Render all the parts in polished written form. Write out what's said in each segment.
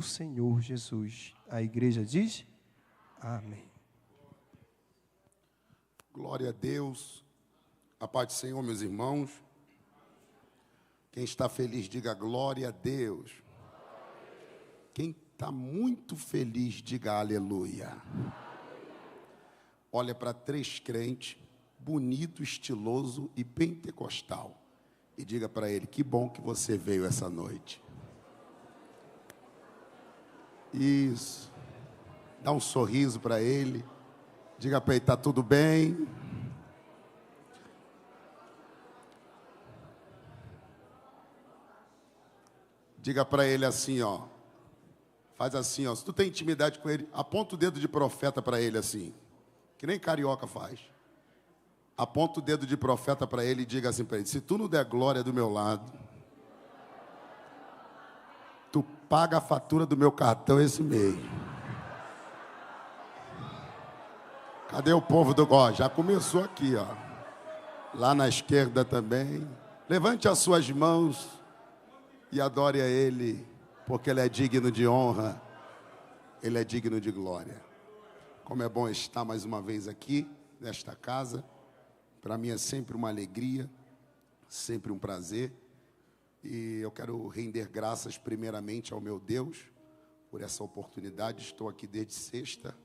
Senhor Jesus. A igreja diz: amém. Glória a Deus. A paz do Senhor, meus irmãos. Quem está feliz, diga glória a Deus. Quem está muito feliz, diga aleluia. Olha para três crentes, bonito, estiloso e pentecostal, e diga para ele: que bom que você veio essa noite. Isso. Dá um sorriso para ele. Diga para ele: está tudo bem? Diga para ele assim, ó. Faz assim, ó. Se tu tem intimidade com ele, aponta o dedo de profeta para ele assim. Que nem carioca faz. Aponta o dedo de profeta para ele e diga assim para ele: se tu não der glória do meu lado, tu paga a fatura do meu cartão esse mês. Cadê o povo do ó? Já começou aqui, ó. Lá na esquerda também. Levante as suas mãos e adore a Ele, porque Ele é digno de honra, Ele é digno de glória. Como é bom estar mais uma vez aqui, nesta casa. Para mim é sempre uma alegria, sempre um prazer. E eu quero render graças primeiramente ao meu Deus, por essa oportunidade. Estou aqui desde sexta.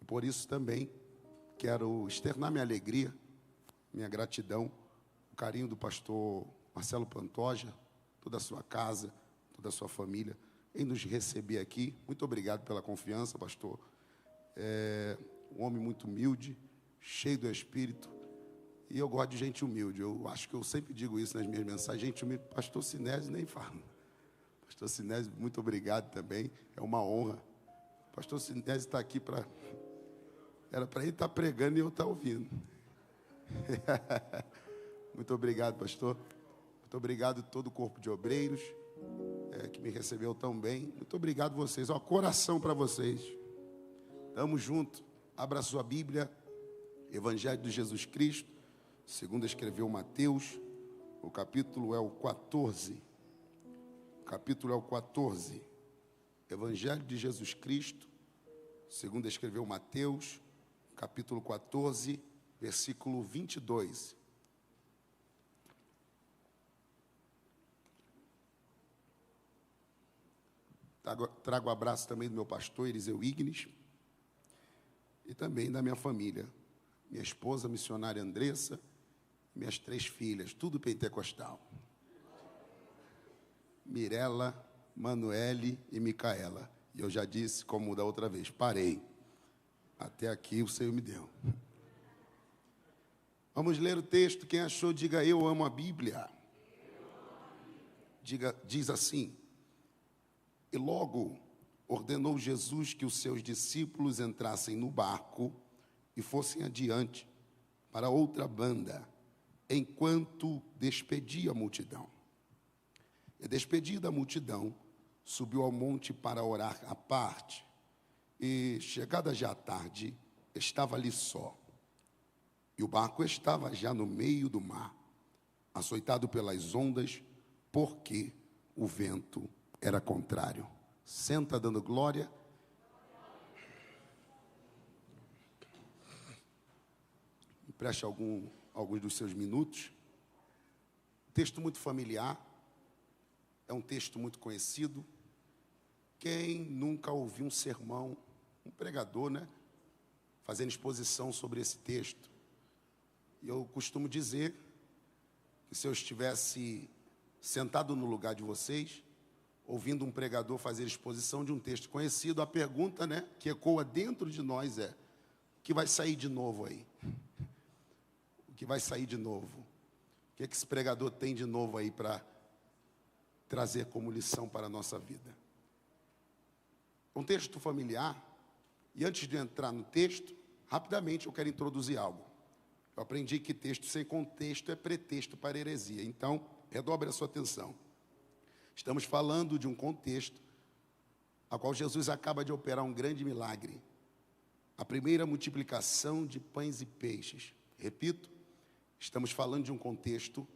Por isso também quero externar minha alegria, minha gratidão, o carinho do pastor Marcelo Pantoja, toda a sua casa, toda a sua família, em nos receber aqui. Muito obrigado pela confiança, pastor. Um homem muito humilde, cheio do Espírito, e eu gosto de gente humilde. Eu acho que eu sempre digo isso nas minhas mensagens: gente humilde. Pastor Sinésio nem fala. Pastor Sinésio, muito obrigado também, é uma honra. Pastor Sinésio está aqui para... Era para ele estar pregando e eu estar ouvindo. Muito obrigado, pastor. Muito obrigado a todo o corpo de obreiros que me recebeu tão bem. Muito obrigado a vocês. Ó, coração para vocês. Tamo junto. Abra sua Bíblia. Evangelho de Jesus Cristo, segundo escreveu Mateus. O capítulo é o 14. O capítulo é o 14. Evangelho de Jesus Cristo, segundo escreveu Mateus, capítulo 14, versículo 22. Trago o abraço também do meu pastor Eliseu Ignis e também da minha família, minha esposa missionária Andressa, minhas 3 filhas, tudo pentecostal: Mirela, Manuele e Micaela. E eu já disse, como da outra vez, parei. Até aqui o Senhor me deu. Vamos ler o texto. Quem achou, diga: eu amo a Bíblia. Diz assim: e logo ordenou Jesus que os seus discípulos entrassem no barco e fossem adiante para outra banda, enquanto despedia a multidão. E despedida a multidão, subiu ao monte para orar à parte. E, chegada já a tarde, estava ali só. E o barco estava já no meio do mar, açoitado pelas ondas, porque o vento era contrário. Senta dando glória. Preste alguns dos seus minutos. Texto muito familiar. É um texto muito conhecido. Quem nunca ouviu um sermão, um pregador, né, fazendo exposição sobre esse texto? E eu costumo dizer que se eu estivesse sentado no lugar de vocês, ouvindo um pregador fazer exposição de um texto conhecido, a pergunta, né, que ecoa dentro de nós é: o que vai sair de novo aí? O que vai sair de novo? O que esse pregador tem de novo aí para trazer como lição para a nossa vida? Um texto familiar. E antes de entrar no texto, rapidamente eu quero introduzir algo. Eu aprendi que texto sem contexto é pretexto para heresia. Então, redobre a sua atenção. Estamos falando de um contexto a qual Jesus acaba de operar um grande milagre. A primeira multiplicação de pães e peixes. Repito, estamos falando de um contexto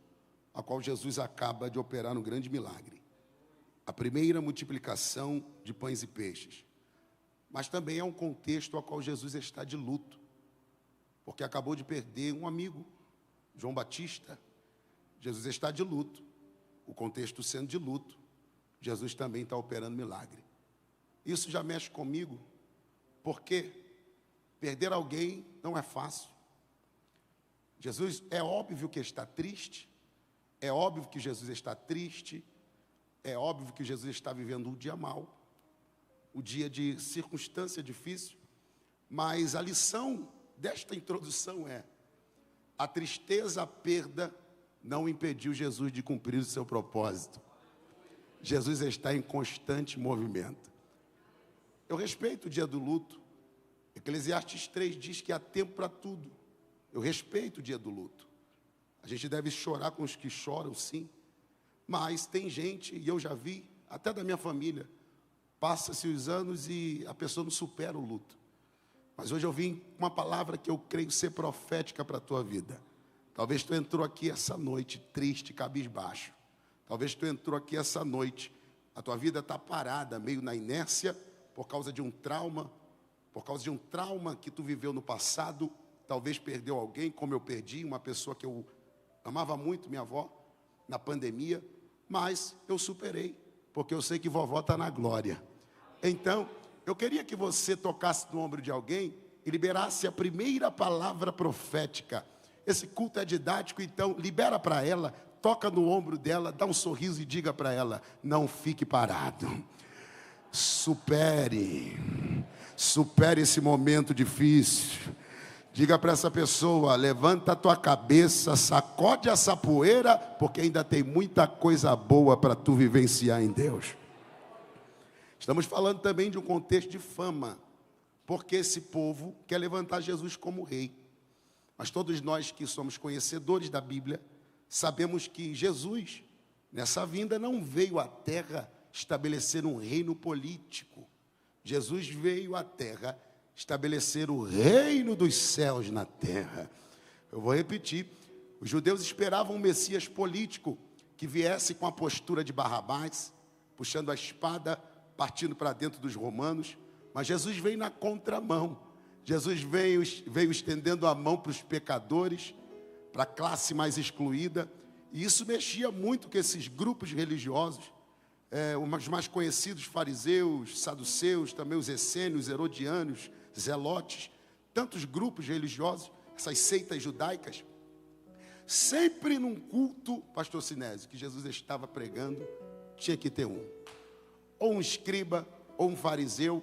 a qual Jesus acaba de operar um grande milagre. a primeira multiplicação de pães e peixes. Mas também é um contexto ao qual Jesus está de luto, porque acabou de perder um amigo, João Batista. Jesus está de luto, o contexto sendo de luto, Jesus também está operando milagre. Isso já mexe comigo, porque perder alguém não é fácil. Jesus, é óbvio que está triste, é óbvio que Jesus está triste, é óbvio que Jesus está vivendo um dia mau, um dia de circunstância difícil, mas a lição desta introdução é: a tristeza, a perda, não impediu Jesus de cumprir o seu propósito. Jesus está em constante movimento. Eu respeito o dia do luto. Eclesiastes 3 diz que há tempo para tudo. Eu respeito o dia do luto. A gente deve chorar com os que choram, sim. Mas tem gente, e eu já vi, até da minha família, passa-se os anos e a pessoa não supera o luto. Mas hoje eu vim com uma palavra que eu creio ser profética para a tua vida. Talvez tu entrou aqui essa noite triste, cabisbaixo. Talvez tu entrou aqui essa noite, a tua vida está parada, meio na inércia, por causa de um trauma, que tu viveu no passado. Talvez perdeu alguém, como eu perdi, uma pessoa que eu amava muito, minha avó, na pandemia. Mas eu superei, porque eu sei que vovó está na glória. Então, eu queria que você tocasse no ombro de alguém e liberasse a primeira palavra profética. Esse culto é didático, então libera para ela, toca no ombro dela, dá um sorriso e diga para ela: não fique parado. Supere esse momento difícil. Diga para essa pessoa: levanta a tua cabeça, sacode essa poeira, porque ainda tem muita coisa boa para tu vivenciar em Deus. Estamos falando também de um contexto de fama, porque esse povo quer levantar Jesus como rei. Mas todos nós que somos conhecedores da Bíblia, sabemos que Jesus, nessa vinda, não veio à terra estabelecer um reino político. Jesus veio à terra estabelecer o reino dos céus na terra. Eu vou repetir: os judeus esperavam um Messias político que viesse com a postura de Barrabás, puxando a espada, partindo para dentro dos romanos. Mas Jesus veio na contramão. Jesus veio estendendo a mão para os pecadores, para a classe mais excluída. E isso mexia muito com esses grupos religiosos, os mais conhecidos, fariseus, saduceus, também os essênios, herodianos, zelotes, tantos grupos religiosos, essas seitas judaicas. Sempre num culto, pastor Sinésio, que Jesus estava pregando, tinha que ter ou um escriba, ou um fariseu.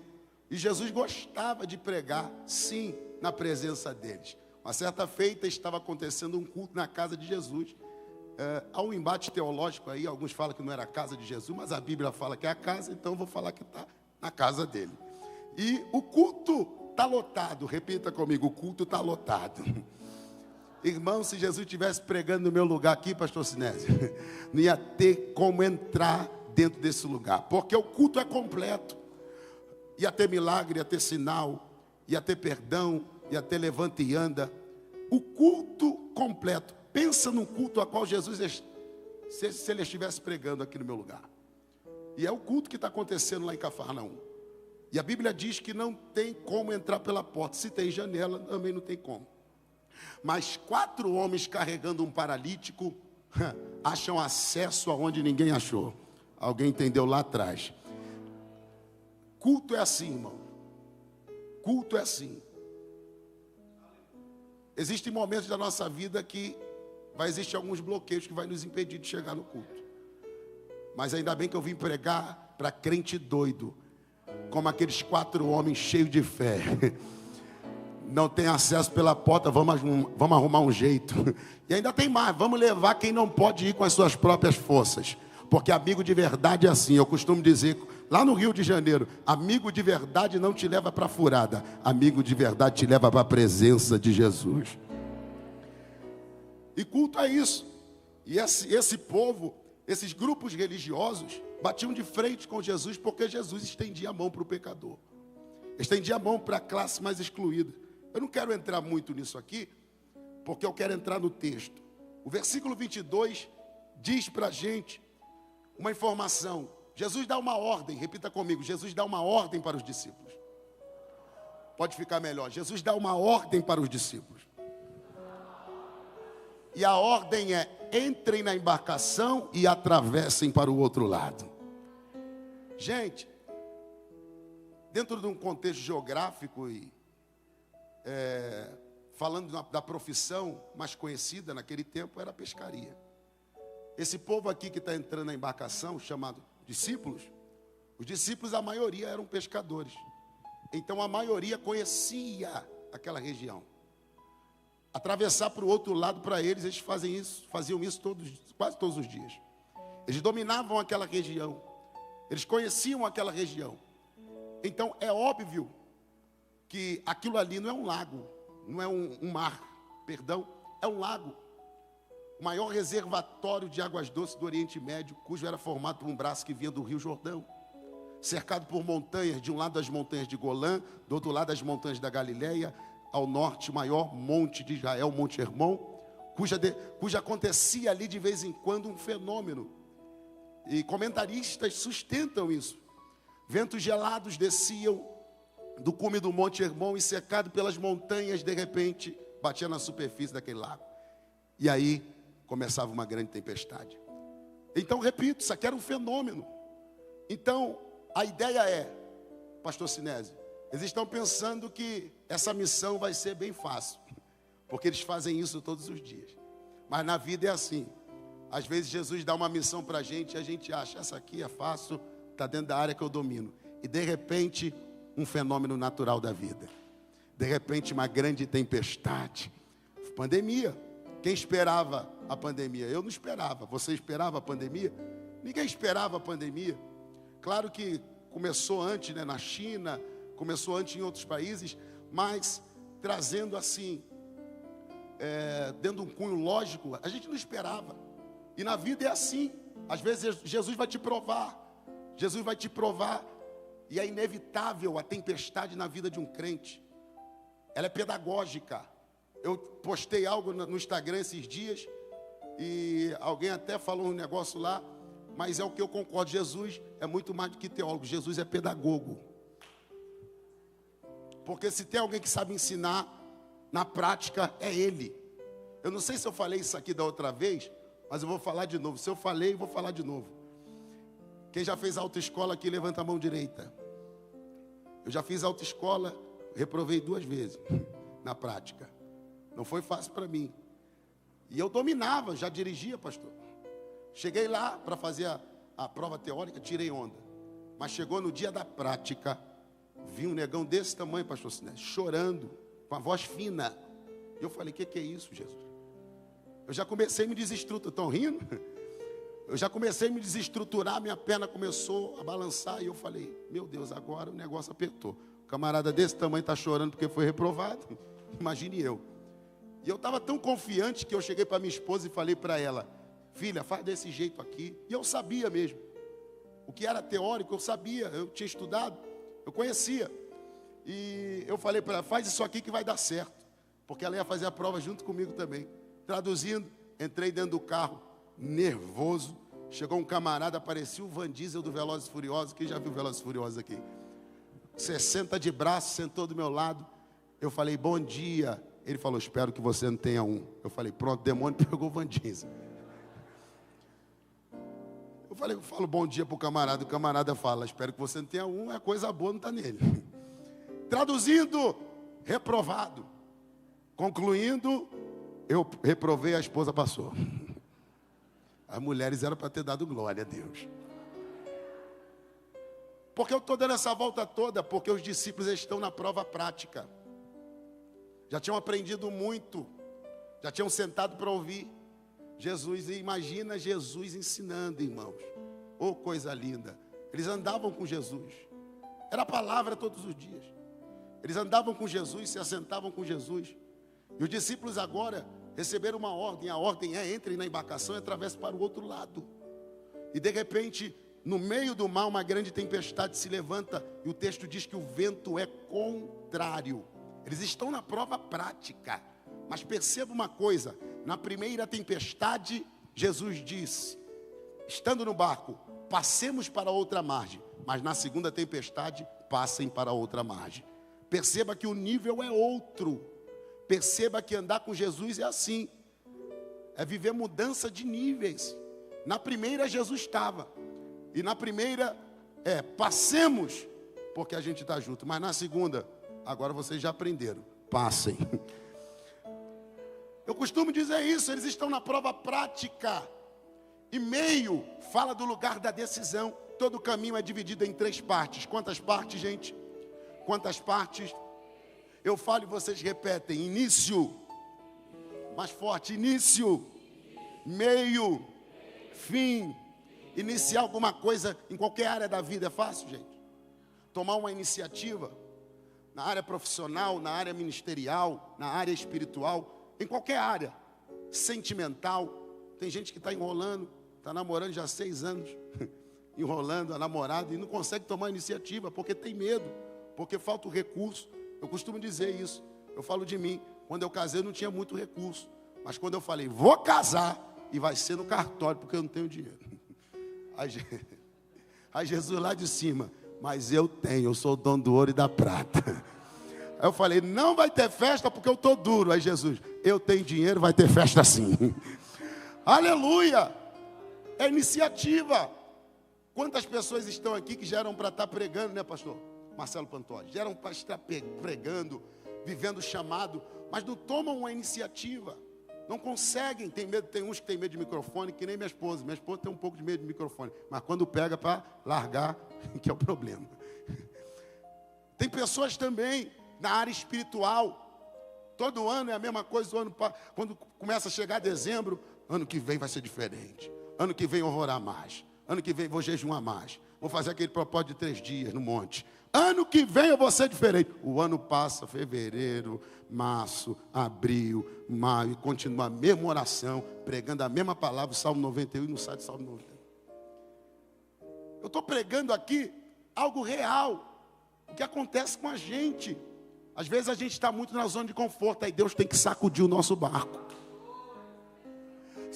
E Jesus gostava de pregar, sim, na presença deles. Uma certa feita estava acontecendo um culto na casa de Jesus. Há um embate teológico aí, alguns falam que não era a casa de Jesus, mas a Bíblia fala que é a casa, então eu vou falar que está na casa dele. E o culto está lotado, repita comigo: o culto está lotado. Irmão, se Jesus estivesse pregando no meu lugar aqui, pastor Sinésio, não ia ter como entrar dentro desse lugar, porque o culto é completo. Ia ter milagre, ia ter sinal, ia ter perdão, ia ter levanta e anda. O culto completo. Pensa num culto a qual Jesus, se ele estivesse pregando aqui no meu lugar. E é o culto que está acontecendo lá em Cafarnaum. E a Bíblia diz que não tem como entrar pela porta. Se tem janela, também não tem como. Mas 4 homens carregando um paralítico acham acesso aonde ninguém achou. Alguém entendeu lá atrás. Culto é assim, irmão. Culto é assim. Existem momentos da nossa vida que vai existir alguns bloqueios que vai nos impedir de chegar no culto. Mas ainda bem que eu vim pregar para crente doido, como aqueles 4 homens cheios de fé. Não tem acesso pela porta, vamos arrumar um jeito. E ainda tem mais, vamos levar quem não pode ir com as suas próprias forças. Porque amigo de verdade é assim, eu costumo dizer, lá no Rio de Janeiro, amigo de verdade não te leva para a furada, amigo de verdade te leva para a presença de Jesus. E culto é isso. E esse povo, esses grupos religiosos, batiam de frente com Jesus, porque Jesus estendia a mão para o pecador, estendia a mão para a classe mais excluída. Eu não quero entrar muito nisso aqui, porque eu quero entrar no texto. O versículo 22 diz para a gente uma informação. Jesus dá uma ordem, repita comigo, Jesus dá uma ordem para os discípulos. Pode ficar melhor, Jesus dá uma ordem para os discípulos. E a ordem é: entrem na embarcação e atravessem para o outro lado. Gente, dentro de um contexto geográfico e falando da profissão mais conhecida naquele tempo, era a pescaria. Esse povo aqui que está entrando na embarcação, chamado discípulos, os discípulos, a maioria eram pescadores. Então a maioria conhecia aquela região. Atravessar para o outro lado, para eles faziam isso quase todos os dias. Eles dominavam aquela região. Eles conheciam aquela região. Então é óbvio que aquilo ali não é um lago, não é um mar, perdão, é um lago. O maior reservatório de águas doces do Oriente Médio, cujo era formado por um braço que vinha do Rio Jordão, cercado por montanhas, de um lado as montanhas de Golã, do outro lado as montanhas da Galileia, ao norte o maior monte de Israel, Monte Hermon, cuja acontecia ali de vez em quando um fenômeno. E comentaristas sustentam isso. Ventos gelados desciam do cume do Monte Hermon e, cercado pelas montanhas, de repente, batia na superfície daquele lago. E aí começava uma grande tempestade. Então, repito, isso aqui era um fenômeno. Então, a ideia é, pastor Sinésio, eles estão pensando que essa missão vai ser bem fácil, porque eles fazem isso todos os dias. Mas na vida é assim. Às vezes Jesus dá uma missão para a gente e a gente acha, essa aqui é fácil, está dentro da área que eu domino. E de repente, um fenômeno natural da vida. De repente, uma grande tempestade. Pandemia. Quem esperava a pandemia? Eu não esperava. Você esperava a pandemia? Ninguém esperava a pandemia. Claro que começou antes, né, na China, começou antes em outros países, mas trazendo assim, dentro de um cunho lógico, a gente não esperava. E na vida é assim. Às vezes Jesus vai te provar. Jesus vai te provar. E é inevitável a tempestade na vida de um crente. Ela é pedagógica. Eu postei algo no Instagram esses dias e alguém até falou um negócio lá, mas é o que eu concordo. Jesus é muito mais do que teólogo. Jesus é pedagogo. Porque se tem alguém que sabe ensinar, na prática é Ele. Eu não sei se eu falei isso aqui da outra vez, mas eu vou falar de novo. Se eu falei, eu vou falar de novo. Quem já fez autoescola aqui, levanta a mão direita. Eu já fiz autoescola, reprovei 2 vezes na prática. Não foi fácil para mim. E eu dominava, já dirigia, pastor. Cheguei lá para fazer a prova teórica, tirei onda. Mas chegou no dia da prática, vi um negão desse tamanho, pastor Sinésio, chorando, com a voz fina. E eu falei, o que é isso, Jesus? Eu já comecei a me desestruturar, estão rindo? Eu já comecei a me desestruturar, minha perna começou a balançar. E eu falei, meu Deus, agora o negócio apertou. O camarada desse tamanho está chorando porque foi reprovado. Imagine eu. E eu estava tão confiante que eu cheguei para minha esposa e falei para ela, filha, faz desse jeito aqui. E eu sabia mesmo. O que era teórico, eu sabia, eu tinha estudado, eu conhecia. E eu falei para ela, faz isso aqui que vai dar certo. Porque ela ia fazer a prova junto comigo também. Traduzindo, entrei dentro do carro, nervoso. Chegou um camarada, parecia o Van Diesel do Velozes e Furiosos. Quem já viu Velozes e Furiosos aqui? 60 de braço, sentou do meu lado. Eu falei, bom dia. Ele falou, espero que você não tenha um. Eu falei, pronto, demônio pegou o Van Diesel. Eu falo bom dia para o camarada fala, espero que você não tenha um, é coisa boa, não está nele. Traduzindo, reprovado. Concluindo, eu reprovei, a esposa passou. As mulheres eram para ter dado glória a Deus. Porque eu estou dando essa volta toda, porque os discípulos estão na prova prática. Já tinham aprendido muito, já tinham sentado para ouvir Jesus. E imagina Jesus ensinando, irmãos. Oh, coisa linda. Eles andavam com Jesus. Era a palavra todos os dias. Eles andavam com Jesus, se assentavam com Jesus. E os discípulos agora receberam uma ordem. A ordem é, entrem na embarcação e atravessem para o outro lado. E de repente, no meio do mar, uma grande tempestade se levanta. E o texto diz que o vento é contrário. Eles estão na prova prática. Mas perceba uma coisa. Na primeira tempestade, Jesus diz, estando no barco, passemos para outra margem. Mas na segunda tempestade, passem para outra margem. Perceba que o nível é outro. Perceba que andar com Jesus é assim. É viver mudança de níveis. Na primeira Jesus estava. E na primeira passemos, porque a gente está junto. Mas na segunda, agora vocês já aprenderam. Passem. Eu costumo dizer isso, eles estão na prova prática. E meio fala do lugar da decisão. Todo o caminho é dividido em 3 partes. Quantas partes, gente? Quantas partes? Eu falo e vocês repetem. Início. Mais forte. Início. Meio. Fim. Iniciar alguma coisa em qualquer área da vida é fácil, gente? Tomar uma iniciativa na área profissional, na área ministerial, na área espiritual, em qualquer área, sentimental. Tem gente que está enrolando, está namorando já há 6 anos, enrolando a namorada e não consegue tomar iniciativa, porque tem medo, porque falta o recurso. Eu costumo dizer isso, eu falo de mim, quando eu casei eu não tinha muito recurso, mas quando eu falei, vou casar, e vai ser no cartório, porque eu não tenho dinheiro. Aí Jesus lá de cima, mas eu tenho, eu sou o dono do ouro e da prata. Aí eu falei, não vai ter festa porque eu estou duro. Aí Jesus, eu tenho dinheiro, vai ter festa sim. Aleluia! É iniciativa. Quantas pessoas estão aqui que já eram para estar pregando, né, pastor Marcelo Pantoja? Já eram para estar pregando, vivendo o chamado, mas não tomam uma iniciativa. Não conseguem, tem medo, tem uns que têm medo de microfone, que nem minha esposa. Minha esposa tem um pouco de medo de microfone, mas quando pega para largar, que é o problema. Tem pessoas também na área espiritual. Todo ano é a mesma coisa. Quando começa a chegar dezembro, ano que vem vai ser diferente. Ano que vem eu vou orar mais. Ano que vem vou jejuar mais. Vou fazer aquele propósito de 3 dias no monte. Ano que vem eu vou ser diferente. O ano passa, fevereiro, março, abril, maio, e continua a mesma oração, pregando a mesma palavra, o Salmo 91, e não sai do Salmo 91. Eu estou pregando aqui algo real, o que acontece com a gente. Às vezes a gente está muito na zona de conforto, aí Deus tem que sacudir o nosso barco.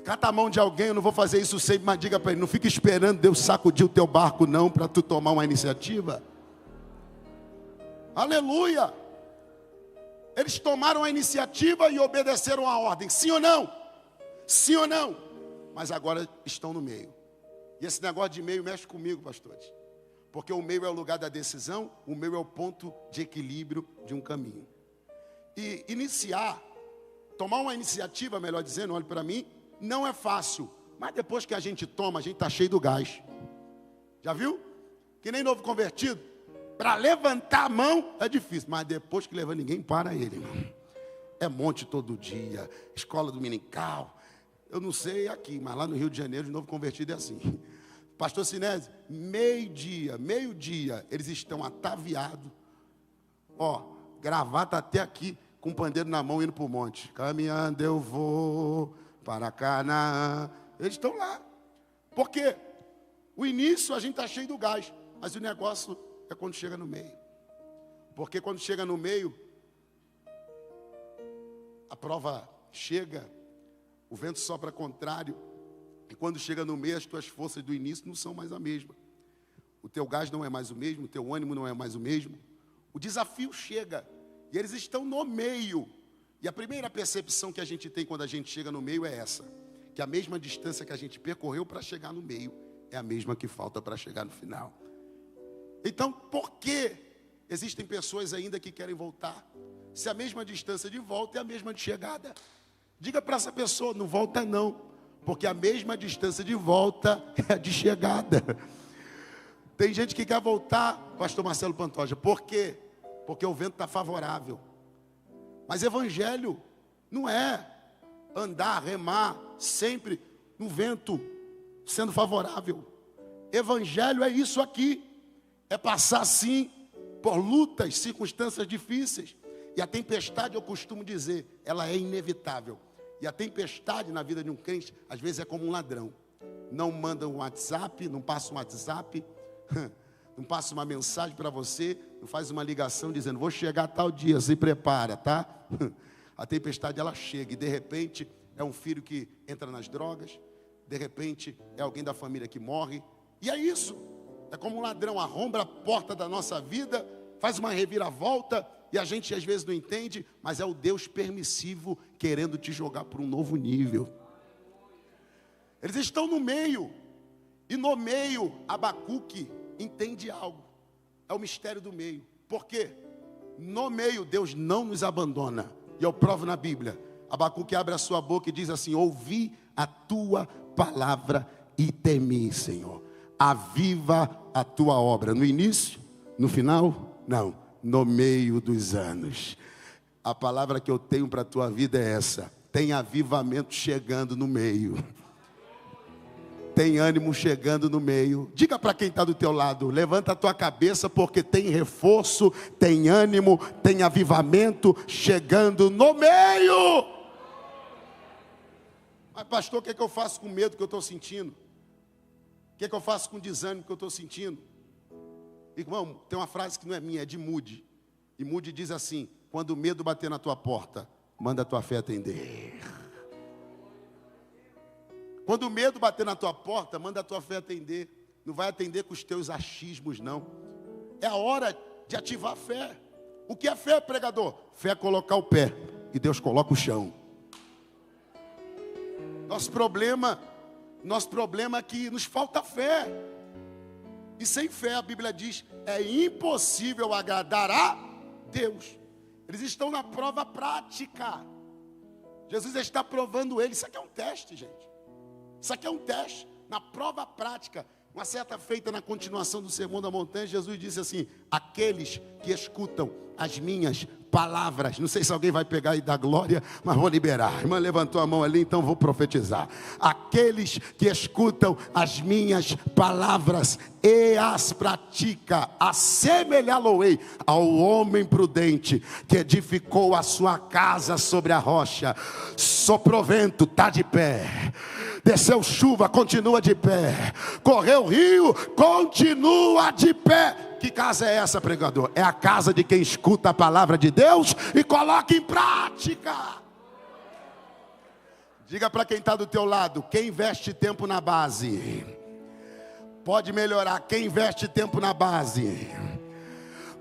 Cata a mão de alguém, eu não vou fazer isso sempre, mas diga para ele, não fica esperando Deus sacudir o teu barco não, para tu tomar uma iniciativa. Aleluia! Eles tomaram a iniciativa e obedeceram a ordem, sim ou não? Sim ou não? Mas agora estão no meio. E esse negócio de meio mexe comigo, pastores. Porque o meio é o lugar da decisão, o meio é o ponto de equilíbrio de um caminho. E iniciar, tomar uma iniciativa, melhor dizendo, olhe para mim, não é fácil. Mas depois que a gente toma, a gente está cheio do gás. Já viu? Que nem novo convertido. Para levantar a mão é difícil, mas depois que levanta, ninguém para ele, irmão. É monte todo dia, escola dominical. Eu não sei aqui, mas lá no Rio de Janeiro, de novo convertido é assim. Pastor Sinésio, meio-dia, eles estão ataviados. Ó, gravata até aqui, com o pandeiro na mão, indo para o monte. Caminhando eu vou para Canaã. Eles estão lá. Porque o início a gente está cheio do gás, mas o negócio é quando chega no meio. Porque quando chega no meio, a prova chega, o vento sopra contrário, e quando chega no meio, as tuas forças do início não são mais a mesma. O teu gás não é mais o mesmo, o teu ânimo não é mais o mesmo. O desafio chega, e eles estão no meio. E a primeira percepção que a gente tem quando a gente chega no meio é essa, que a mesma distância que a gente percorreu para chegar no meio, é a mesma que falta para chegar no final. Então, por que existem pessoas ainda que querem voltar? Se a mesma distância de volta é a mesma de chegada. Diga para essa pessoa, não volta não, porque a mesma distância de volta é a de chegada. Tem gente que quer voltar, pastor Marcelo Pantoja, por quê? Porque o vento está favorável. Mas evangelho não é andar, remar, sempre no vento sendo favorável. Evangelho é isso aqui. É passar sim por lutas, circunstâncias difíceis. E a tempestade, eu costumo dizer, ela é inevitável. E a tempestade na vida de um crente, às vezes é como um ladrão. Não manda um WhatsApp, não passa um WhatsApp, não passa uma mensagem para você, não faz uma ligação dizendo, vou chegar tal dia, se prepara, tá? A tempestade, ela chega e de repente é um filho que entra nas drogas, de repente é alguém da família que morre, E é isso. É como um ladrão arromba a porta da nossa vida, faz uma reviravolta, e a gente às vezes não entende, mas é o Deus permissivo querendo te jogar para um novo nível. Eles estão no meio, e no meio Abacuque entende algo. É o mistério do meio. Por quê? No meio Deus não nos abandona. E eu provo na Bíblia. Abacuque abre a sua boca e diz assim: ouvi a tua palavra e temi, Senhor. Aviva a tua obra. No início? No final? Não. No meio dos anos. A palavra que eu tenho para a tua vida é essa: tem avivamento chegando no meio. Tem ânimo chegando no meio. Diga para quem está do teu lado: levanta a tua cabeça, porque tem reforço, tem ânimo, tem avivamento chegando no meio. Mas pastor, o que é que eu faço com o medo que eu estou sentindo? O que é que eu faço com o desânimo que eu estou sentindo? Irmão, tem uma frase que não é minha, é de Moody. E Moody diz assim: quando o medo bater na tua porta, manda a tua fé atender. Quando o medo bater na tua porta, manda a tua fé atender. Não vai atender com os teus achismos, não. É a hora de ativar a fé. O que é fé, pregador? Fé é colocar o pé e Deus coloca o chão. Nosso problema é que nos falta fé. E sem fé, a Bíblia diz, é impossível agradar a Deus. Eles estão na prova prática. Jesus está provando eles. Isso aqui é um teste, gente. Isso aqui é um teste, na prova prática. Uma certa feita, na continuação do Sermão da Montanha, Jesus disse assim: aqueles que escutam as minhas palavras. Não sei se alguém vai pegar e dar glória, mas vou liberar. A irmã levantou a mão ali, então vou profetizar. Aqueles que escutam as minhas palavras e as pratica, assemelhá-lo-ei ao homem prudente que edificou a sua casa sobre a rocha. Soprou vento, está de pé. Desceu chuva, continua de pé. Correu rio, continua de pé. Que casa é essa, pregador? É a casa de quem escuta a palavra de Deus e coloca em prática. Diga para quem está do teu lado: quem investe tempo na base pode melhorar. Quem investe tempo na base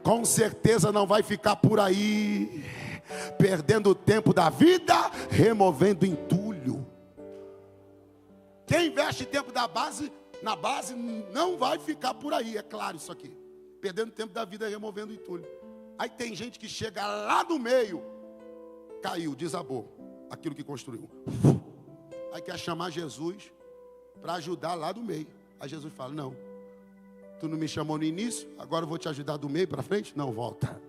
com certeza não vai ficar por aí perdendo o tempo da vida removendo entulho. Quem investe tempo na base não vai ficar por aí, é claro isso aqui, perdendo tempo da vida removendo entulho. Aí tem gente que chega lá no meio, caiu, desabou aquilo que construiu. Aí quer chamar Jesus para ajudar lá do meio. Aí Jesus fala: não, tu não me chamou no início, agora eu vou te ajudar do meio para frente? Não, volta.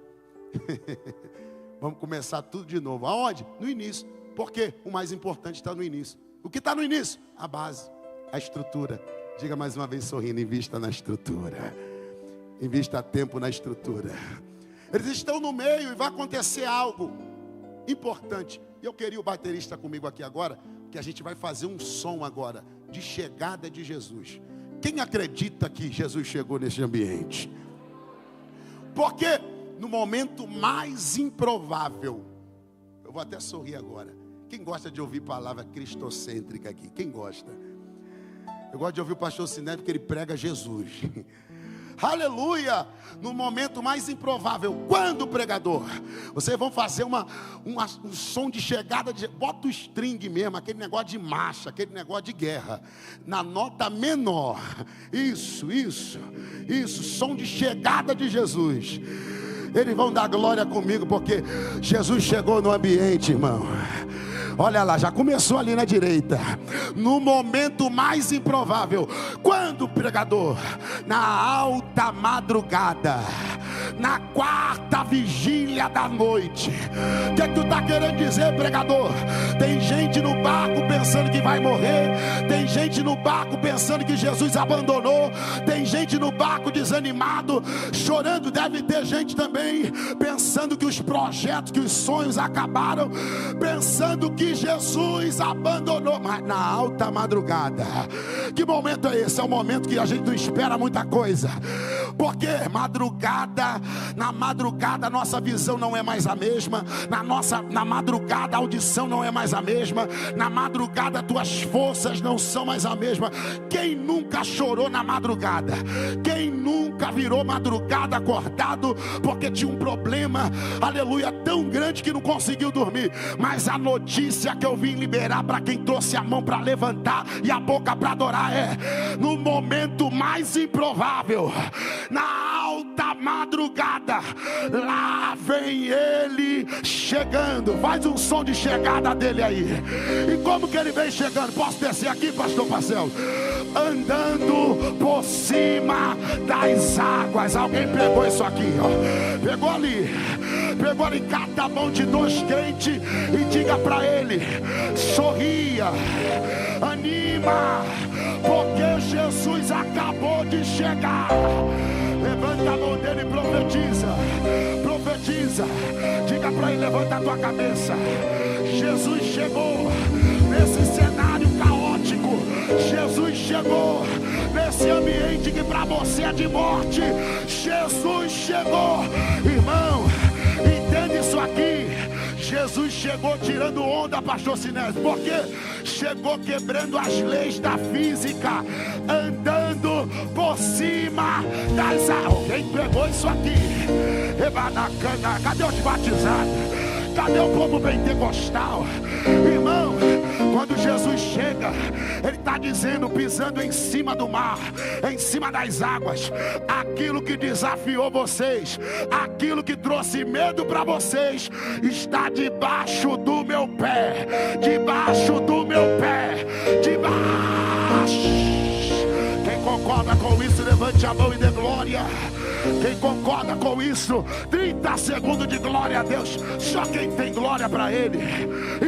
Vamos começar tudo de novo. Aonde? No início. Porque o mais importante está no início. O que está no início? A base, a estrutura. Diga mais uma vez sorrindo: invista na estrutura. Invista tempo na estrutura. Eles estão no meio e vai acontecer algo importante. Eu queria o baterista comigo aqui agora, que a gente vai fazer um som agora de chegada de Jesus. Quem acredita que Jesus chegou nesse ambiente? Porque no momento mais improvável, eu vou até sorrir agora. Quem gosta de ouvir palavra cristocêntrica aqui? Quem gosta? Eu gosto de ouvir o pastor Sinério, porque ele prega Jesus. Aleluia! No momento mais improvável. Quando, pregador? Vocês vão fazer um som de chegada, bota o string mesmo, aquele negócio de marcha, aquele negócio de guerra, na nota menor. Isso, som de chegada de Jesus. Eles vão dar glória comigo, porque Jesus chegou no ambiente, irmão. Olha lá, já começou ali na direita. No momento mais improvável. Quando, pregador? Na alta madrugada, na quarta vigília da noite. O que tu está querendo dizer, pregador? Tem gente no barco pensando que vai morrer. Tem gente no barco pensando que Jesus abandonou. Tem gente no barco desanimado, chorando. Deve ter gente também pensando que os projetos, que os sonhos acabaram, pensando que Jesus abandonou. Mas na alta madrugada, que momento é esse? É o momento que a gente não espera muita coisa. Porque na madrugada a nossa visão não é mais a mesma. Na madrugada a audição não é mais a mesma. Na madrugada tuas forças não são mais a mesma. Quem nunca chorou na madrugada? Quem nunca virou madrugada acordado porque tinha um problema, aleluia, tão grande que não conseguiu dormir? Mas a notícia que eu vim liberar para quem trouxe a mão para levantar e a boca para adorar é: no momento mais improvável, na alta madrugada, lá vem ele chegando. Faz um som de chegada dele aí. E como que ele vem chegando? Posso descer aqui, pastor Marcelo? Andando por cima das águas. Alguém pegou isso aqui, ó. Pegou ali. Cata a mão de dois crentes e diga para ele: sorria, anima, porque Jesus acabou de chegar. Levanta a mão dele e profetiza. Diga para ele: levanta a tua cabeça. Jesus chegou nesse cenário caótico. Jesus chegou nesse ambiente que para você é de morte. Jesus chegou, irmão. Entende isso aqui? Jesus chegou tirando onda, pastor Sinésio, porque chegou quebrando as leis da física, andando por cima das águas. Quem pregou isso aqui? Cadê os batizados? Cadê o povo pentecostal? Irmão, quando Jesus chega, ele está dizendo, pisando em cima do mar, em cima das águas, aquilo que desafiou vocês, aquilo que trouxe medo para vocês, está debaixo do meu pé, debaixo do meu pé, debaixo. Quem concorda com isso, levante a mão e dê glória. Quem concorda com isso, 30 segundos de glória a Deus. Só quem tem glória para Ele.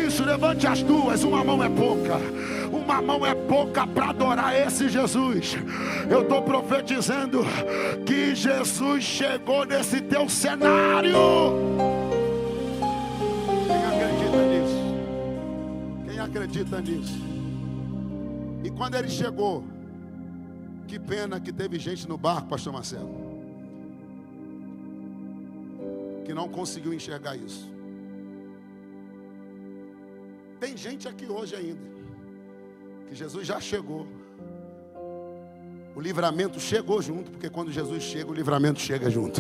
Isso, levante as duas. Uma mão é pouca. Uma mão é pouca para adorar esse Jesus. Eu estou profetizando que Jesus chegou nesse teu cenário. Quem acredita nisso? Quem acredita nisso? E quando Ele chegou, que pena que teve gente no barco, pastor Marcelo, que não conseguiu enxergar isso. Tem gente aqui hoje ainda que Jesus já chegou, o livramento chegou junto, porque quando Jesus chega, o livramento chega junto,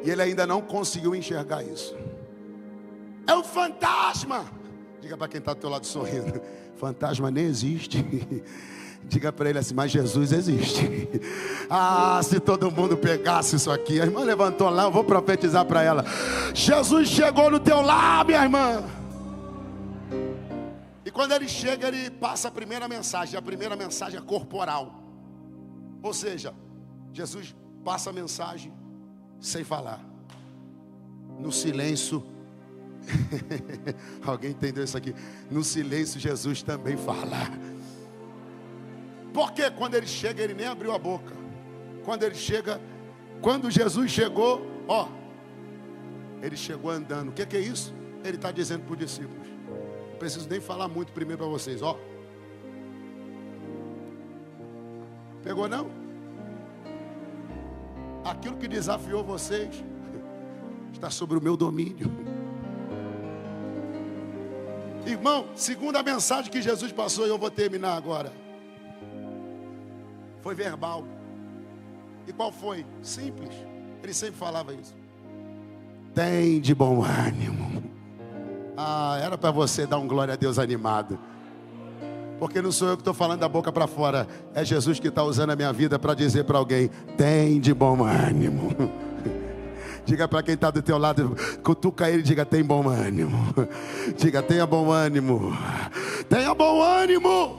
e ele ainda não conseguiu enxergar isso. É um fantasma. Diga para quem está do teu lado sorrindo: fantasma nem existe. Diga para ele assim: mas Jesus existe. Ah, se todo mundo pegasse isso aqui. A irmã levantou lá, eu vou profetizar para ela: Jesus chegou no teu lar, minha irmã. E quando ele chega, ele passa a primeira mensagem. A primeira mensagem é corporal. Ou seja, Jesus passa a mensagem sem falar, no silêncio. Alguém entendeu isso aqui? No silêncio Jesus também fala. Porque quando ele chega, ele nem abriu a boca. Quando Jesus chegou, ó, ele chegou andando. O que é isso? Ele está dizendo para os discípulos. Não preciso nem falar muito primeiro para vocês, ó. Pegou não? Aquilo que desafiou vocês está sobre o meu domínio. Irmão, segunda mensagem que Jesus passou, e eu vou terminar agora, foi verbal. E qual foi? Simples. Ele sempre falava isso: tem de bom ânimo. Ah, era para você dar um glória a Deus animado. Porque não sou eu que estou falando da boca para fora. É Jesus que está usando a minha vida para dizer para alguém: tem de bom ânimo. Diga para quem está do teu lado, cutuca ele e diga: tem bom ânimo. Diga: tenha bom ânimo. Tenha bom ânimo.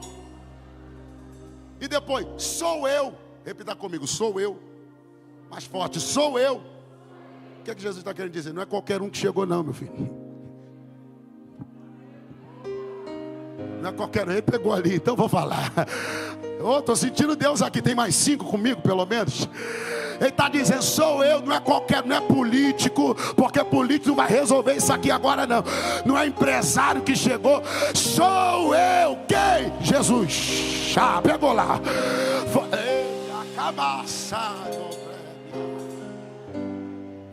E depois: sou eu. Repita comigo: sou eu. Mais forte: sou eu. O que é que Jesus está querendo dizer? Não é qualquer um que chegou não, meu filho. Não é qualquer um. Ele pegou ali, então vou falar. Estou sentindo Deus aqui. Tem mais 5 comigo, pelo menos. Ele está dizendo: sou eu, não é qualquer, não é político, porque político não vai resolver isso aqui agora não. Não é empresário que chegou. Sou eu. Quem? Jesus. Ah, pegou lá.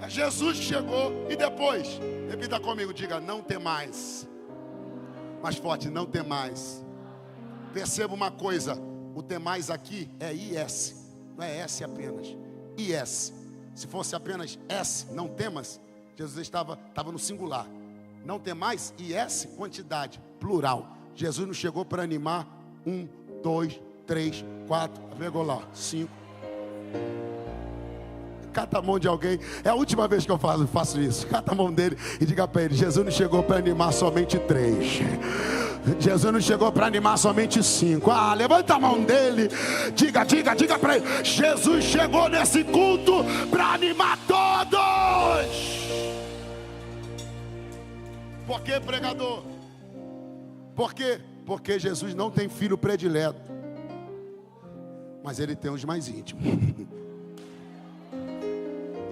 Jesus chegou e depois, repita comigo, diga: não tem mais. Mais forte, não tem mais. Perceba uma coisa, o tem mais aqui é IS, não é S apenas, IS. Se fosse apenas S, não temas, Jesus estava no singular. Não tem mais, IS, quantidade, plural. Jesus não chegou para animar 1, 2, 3, 4, pegou lá, 5. Cata a mão de alguém, é a última vez que eu faço isso. Cata a mão dele e diga para ele: Jesus não chegou para animar somente 3. Jesus não chegou para animar somente 5. Levanta a mão dele, diga para ele: Jesus chegou nesse culto para animar todos. Por que, pregador? Por quê? Porque Jesus não tem filho predileto, mas ele tem os mais íntimos.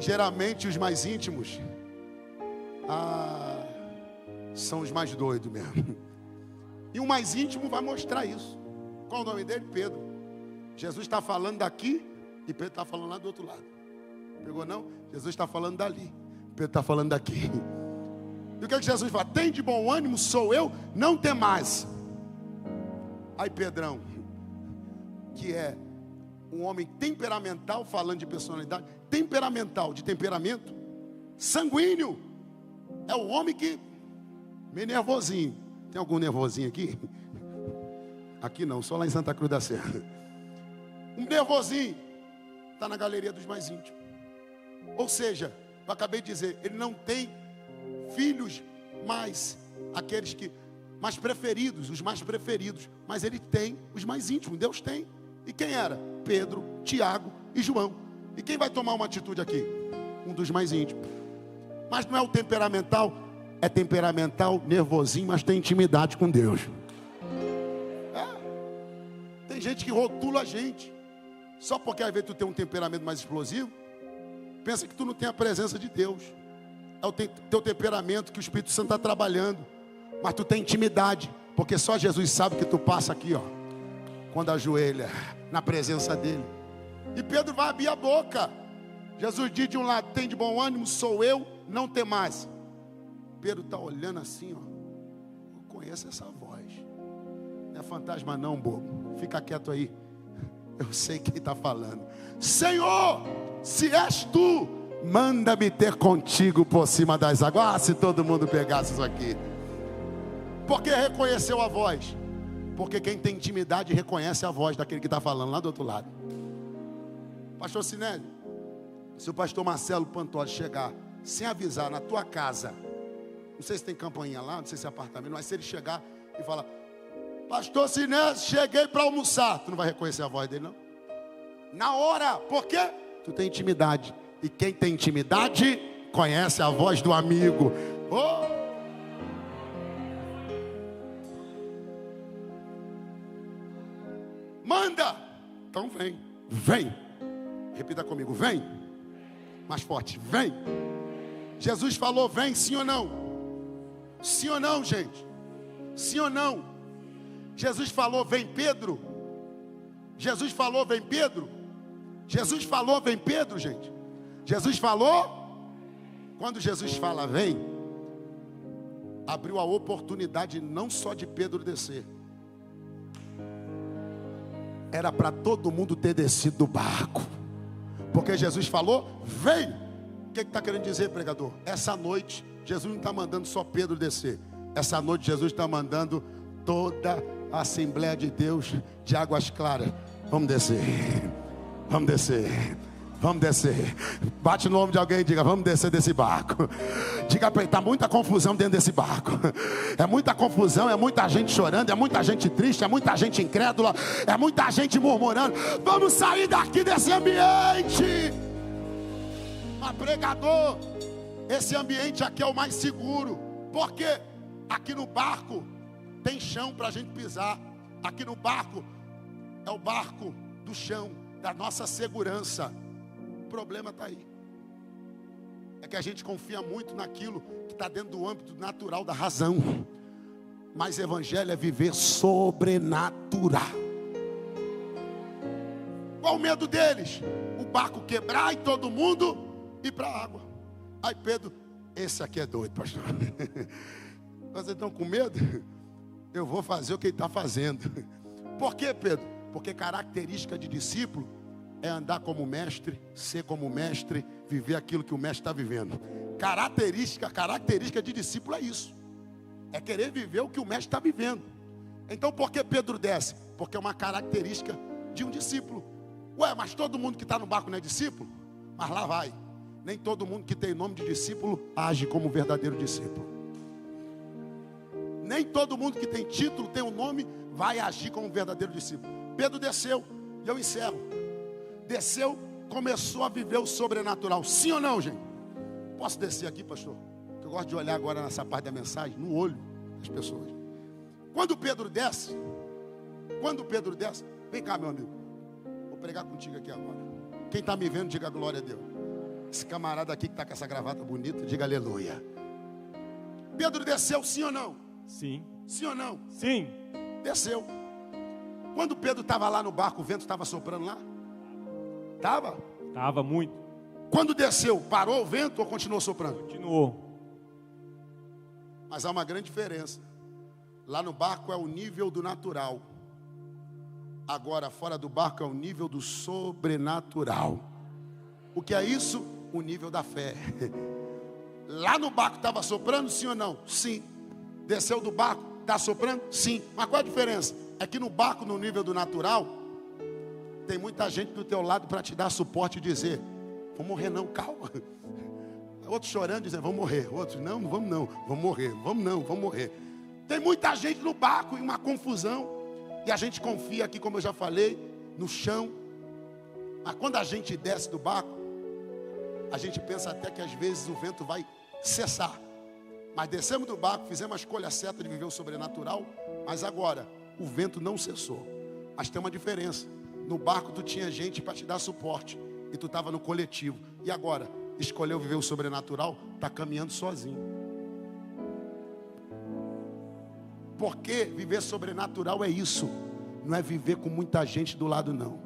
Geralmente os mais íntimos são os mais doidos mesmo. E o mais íntimo vai mostrar isso. Qual o nome dele? Pedro. Jesus está falando daqui e Pedro está falando lá do outro lado. Pegou não? Jesus está falando dali, Pedro está falando daqui. E o que Jesus fala? Tem de bom ânimo, sou eu, não tem mais. Aí Pedrão, que é um homem temperamental, falando de personalidade, temperamental, de temperamento, sanguíneo, é o homem que, meio nervosinho. Tem algum nervosinho aqui? Aqui não, só lá em Santa Cruz da Serra. Um nervosinho, está na galeria dos mais íntimos. Ou seja, eu acabei de dizer, ele não tem filhos mais, aqueles que, mais preferidos, os mais preferidos, mas ele tem os mais íntimos, Deus tem. E quem era? Pedro, Tiago e João. E quem vai tomar uma atitude aqui? Um dos mais íntimos. Mas não é o temperamental, é temperamental, nervosinho, mas tem intimidade com Deus. Tem gente que rotula a gente, só porque às vezes tu tem um temperamento mais explosivo, pensa que tu não tem a presença de Deus. É o teu temperamento que o Espírito Santo está trabalhando, mas tu tem intimidade, porque só Jesus sabe que tu passa aqui, ó, quando ajoelha na presença dele. E Pedro vai abrir a boca. Jesus diz de um lado: tem de bom ânimo, sou eu, não tem mais. Pedro está olhando assim, ó, eu conheço essa voz. Não é fantasma não, bobo. Fica quieto aí. Eu sei quem está falando. Senhor, se és tu, manda-me ter contigo por cima das águas. Se todo mundo pegasse isso aqui. Por que reconheceu a voz? Porque quem tem intimidade reconhece a voz daquele que está falando lá do outro lado. Pastor Sinélio, se o pastor Marcelo Pantoli chegar sem avisar na tua casa, não sei se tem campainha lá, não sei se é apartamento, mas se ele chegar e falar: pastor Sinélio, cheguei para almoçar, tu não vai reconhecer a voz dele não? Na hora, por quê? Tu tem intimidade, e quem tem intimidade conhece a voz do amigo. Manda, então vem, vem. Repita comigo, vem. Mais forte, vem. Jesus falou, vem, sim ou não? Sim ou não, gente? Sim ou não? Jesus falou, vem Pedro. Jesus falou, vem Pedro. Jesus falou, vem Pedro, gente. Jesus falou. Quando Jesus fala, vem, abriu a oportunidade não só de Pedro descer. Era para todo mundo ter descido do barco. Porque Jesus falou, vem. O que está querendo dizer, pregador? Essa noite, Jesus não está mandando só Pedro descer. Essa noite, Jesus está mandando toda a Assembleia de Deus de Águas Claras. Vamos descer. Vamos descer. Vamos descer. Bate no ombro de alguém e diga: vamos descer desse barco. Diga para ele: está muita confusão dentro desse barco. É muita confusão, é muita gente chorando, é muita gente triste, é muita gente incrédula, é muita gente murmurando. Vamos sair daqui desse ambiente. Mas pregador, esse ambiente aqui é o mais seguro. Porque aqui no barco tem chão para a gente pisar. Aqui no barco é o barco do chão, da nossa segurança. O problema está aí. É que a gente confia muito naquilo que está dentro do âmbito natural da razão. Mas evangelho é viver sobrenatural. Qual o medo deles? O barco quebrar e todo mundo ir para a água. Aí Pedro, esse aqui é doido, pastor. Vocês estão com medo? Eu vou fazer o que ele está fazendo. Por quê, Pedro? Porque característica de discípulo é andar como mestre, ser como mestre, viver aquilo que o mestre está vivendo. Característica de discípulo é isso. É querer viver o que o mestre está vivendo. Então por que Pedro desce? Porque é uma característica de um discípulo. Ué, mas todo mundo que está no barco não é discípulo? Mas lá vai. Nem todo mundo que tem nome de discípulo age como verdadeiro discípulo. Nem todo mundo que tem título, tem um nome, vai agir como verdadeiro discípulo. Pedro desceu, e eu encerro. Desceu, começou a viver o sobrenatural. Sim ou não, gente? Posso descer aqui, pastor? Eu gosto de olhar agora nessa parte da mensagem, no olho das pessoas. Quando Pedro desce, vem cá, meu amigo. Vou pregar contigo aqui agora. Quem está me vendo, diga glória a Deus. Esse camarada aqui que está com essa gravata bonita, diga aleluia. Pedro desceu, sim ou não? Sim. Sim ou não? Sim. Desceu. Quando Pedro estava lá no barco, o vento estava soprando lá? Estava? Tava muito. Quando desceu, parou o vento ou continuou soprando? Continuou. Mas há uma grande diferença. Lá no barco é o nível do natural. Agora, fora do barco é o nível do sobrenatural. O que é isso? O nível da fé. Lá no barco estava soprando, sim ou não? Sim. Desceu do barco, está soprando? Sim. Mas qual a diferença? É que no barco, no nível do natural, tem muita gente do teu lado para te dar suporte e dizer: vamos morrer não, calma. Outros chorando, dizendo: vamos morrer. Outros: não vamos não, vamos morrer. Vamos não, vamos morrer. Tem muita gente no barco e uma confusão. E a gente confia aqui, como eu já falei, no chão. Mas quando a gente desce do barco, a gente pensa até que às vezes o vento vai cessar. Mas descemos do barco, fizemos a escolha certa de viver o sobrenatural. Mas agora, o vento não cessou. Mas tem uma diferença. No barco tu tinha gente para te dar suporte. E tu estava no coletivo. E agora, escolheu viver o sobrenatural, está caminhando sozinho. Porque viver sobrenatural é isso. Não é viver com muita gente do lado, não.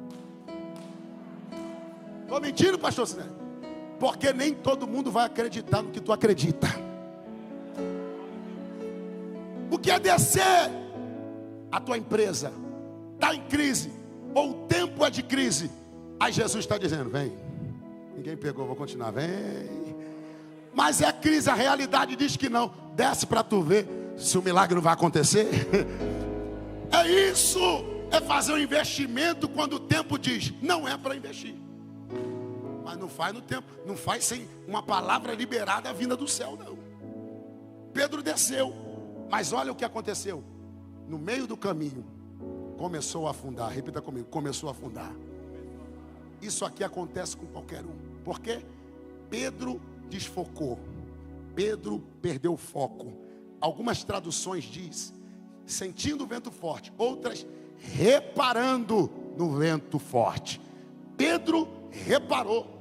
Estou mentindo, pastor Sinélio? Porque nem todo mundo vai acreditar no que tu acredita. O que é descer? A tua empresa está em crise, ou o tempo é de crise. Aí Jesus está dizendo: vem. Ninguém pegou, vou continuar. Vem. Mas é crise, a realidade diz que não. Desce para tu ver se o milagre não vai acontecer. É isso. É fazer um investimento quando o tempo diz não é para investir. Mas não faz no tempo. Não faz sem uma palavra liberada vinda do céu, não. Pedro desceu. Mas olha o que aconteceu. No meio do caminho, começou a afundar. Repita comigo: começou a afundar. Isso aqui acontece com qualquer um. Por quê? Pedro desfocou. Pedro perdeu o foco. Algumas traduções diz sentindo o vento forte. Outras, reparando no vento forte. Pedro reparou.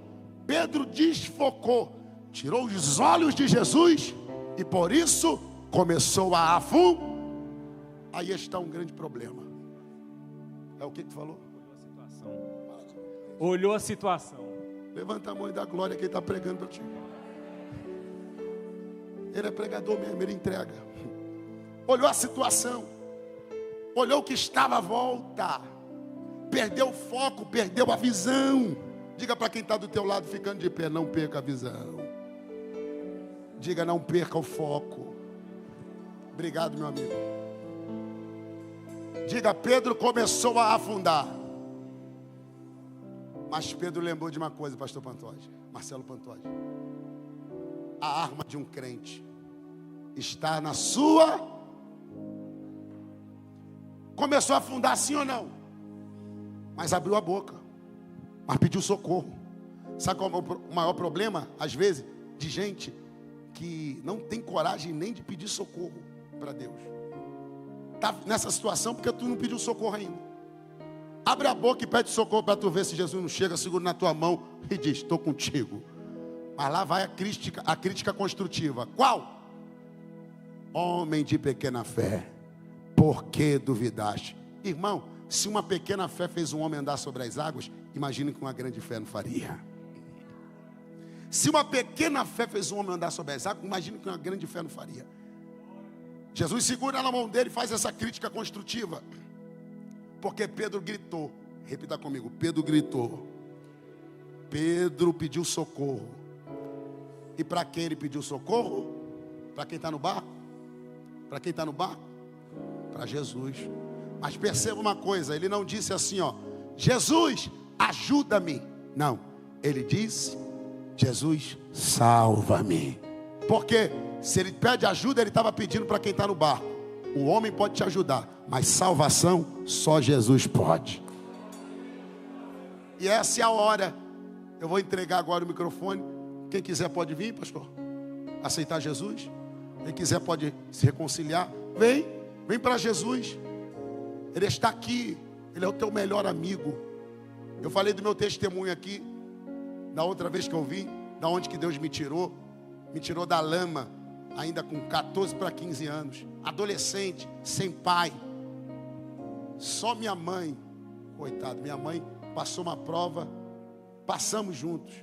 Pedro desfocou. Tirou os olhos de Jesus. E por isso começou a afundar. Aí está um grande problema. É o que tu falou? Olhou a situação. Levanta a mão e dá glória que ele está pregando para ti. Ele é pregador mesmo, ele entrega. Olhou a situação. Olhou o que estava à volta. Perdeu o foco, perdeu a visão. Diga para quem está do teu lado ficando de pé: não perca a visão. Diga: não perca o foco. Obrigado, meu amigo. Diga: Pedro começou a afundar. Mas Pedro lembrou de uma coisa, pastor Pantoja, Marcelo Pantoja. A arma de um crente está na sua. Começou a afundar, sim ou não? Mas abriu a boca. Mas pediu socorro. Sabe qual é o maior problema, às vezes, de gente que não tem coragem nem de pedir socorro para Deus? Está nessa situação porque tu não pediu socorro ainda. Abre a boca e pede socorro para tu ver se Jesus não chega, segura na tua mão e diz: estou contigo. Mas lá vai a crítica construtiva. Qual? Homem de pequena fé, por que duvidaste? Irmão, se uma pequena fé fez um homem andar sobre as águas, imagine que uma grande fé não faria. Se uma pequena fé fez um homem andar sobre as águas, imagine que uma grande fé não faria. Jesus segura na mão dele e faz essa crítica construtiva. Porque Pedro gritou. Repita comigo, Pedro gritou. Pedro pediu socorro. E para quem ele pediu socorro? Para quem está no barco? Para quem está no barco? Para Jesus. Mas perceba uma coisa, ele não disse assim, ó, Jesus, ajuda-me. Não, ele disse, Jesus, salva-me. Porque se ele pede ajuda, ele estava pedindo para quem está no barco. O homem pode te ajudar, mas salvação só Jesus pode. E essa é a hora. Eu vou entregar agora o microfone. Quem quiser pode vir, pastor. Aceitar Jesus. Quem quiser pode se reconciliar. Vem para Jesus. Ele está aqui. Ele é o teu melhor amigo. Eu falei do meu testemunho aqui, na outra vez que eu vim, da onde que Deus me tirou da lama, ainda com 14 para 15 anos, adolescente, sem pai, só minha mãe, coitado, minha mãe passou uma prova, passamos juntos,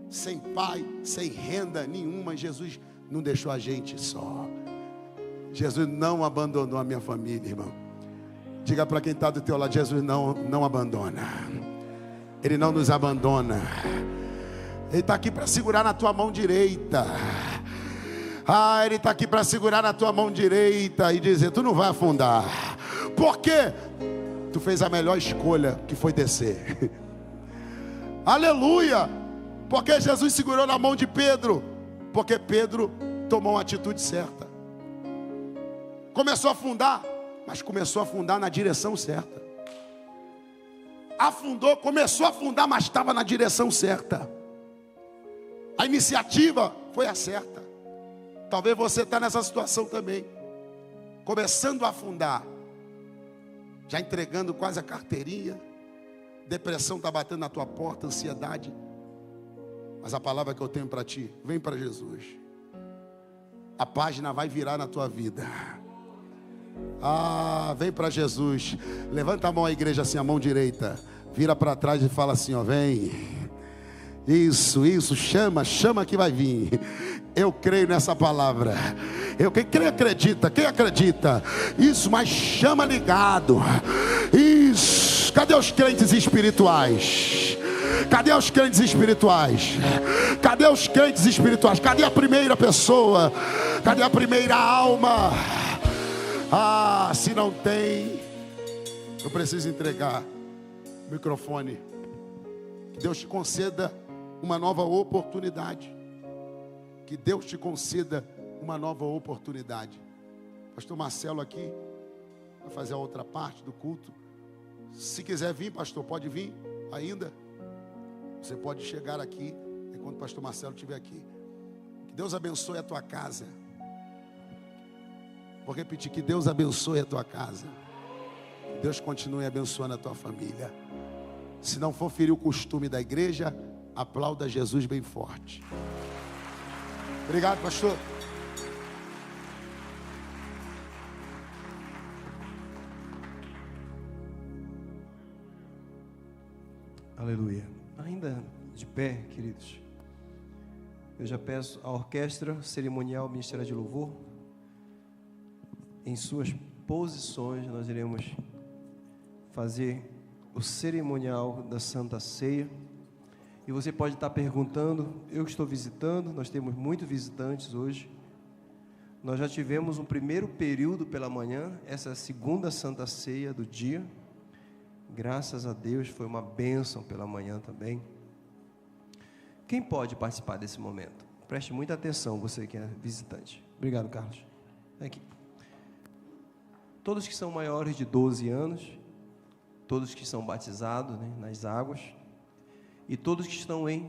sem pai, sem renda nenhuma. Jesus não deixou a gente só. Jesus não abandonou a minha família, irmão. Diga para quem está do teu lado, Jesus não abandona. Ele não nos abandona. Ele está aqui para segurar na tua mão direita. Ele está aqui para segurar na tua mão direita e dizer, tu não vai afundar. Por quê? Tu fez a melhor escolha, que foi descer. Aleluia! Porque Jesus segurou na mão de Pedro. Porque Pedro tomou uma atitude certa. Começou a afundar, mas começou a afundar na direção certa. Afundou, começou a afundar, mas estava na direção certa. A iniciativa foi a certa. Talvez você está nessa situação também, começando a afundar, já entregando quase a carteirinha, depressão está batendo na tua porta, ansiedade. Mas a palavra que eu tenho para ti, vem para Jesus. A página vai virar na tua vida. Vem para Jesus. Levanta a mão à igreja assim, a mão direita, vira para trás e fala assim, ó, vem. Isso, chama que vai vir. Eu creio nessa palavra. Quem acredita? Isso, mas chama ligado. Isso. Cadê os crentes espirituais? Cadê os crentes espirituais? Cadê os crentes espirituais? Cadê a primeira pessoa? Cadê a primeira alma? Se não tem, eu preciso entregar o microfone. Que Deus te conceda uma nova oportunidade. Que Deus te conceda uma nova oportunidade. Pastor Marcelo aqui vai fazer a outra parte do culto. Se quiser vir, pastor, pode vir ainda. Você pode chegar aqui enquanto o pastor Marcelo estiver aqui. Que Deus abençoe a tua casa. Vou repetir, que Deus abençoe a tua casa. Que Deus continue abençoando a tua família. Se não for ferir o costume da igreja, aplauda Jesus bem forte. Obrigado, pastor. Aleluia. Ainda de pé, queridos, eu já peço à orquestra cerimonial Ministério de Louvor, em suas posições, nós iremos fazer o cerimonial da Santa Ceia. E você pode estar perguntando, eu estou visitando, nós temos muitos visitantes hoje. Nós já tivemos um primeiro período pela manhã, essa é a segunda Santa Ceia do dia. Graças a Deus, foi uma bênção pela manhã também. Quem pode participar desse momento? Preste muita atenção, você que é visitante. Obrigado, Carlos. Vem aqui. Todos que são maiores de 12 anos, todos que são batizados, né, nas águas, e todos que estão em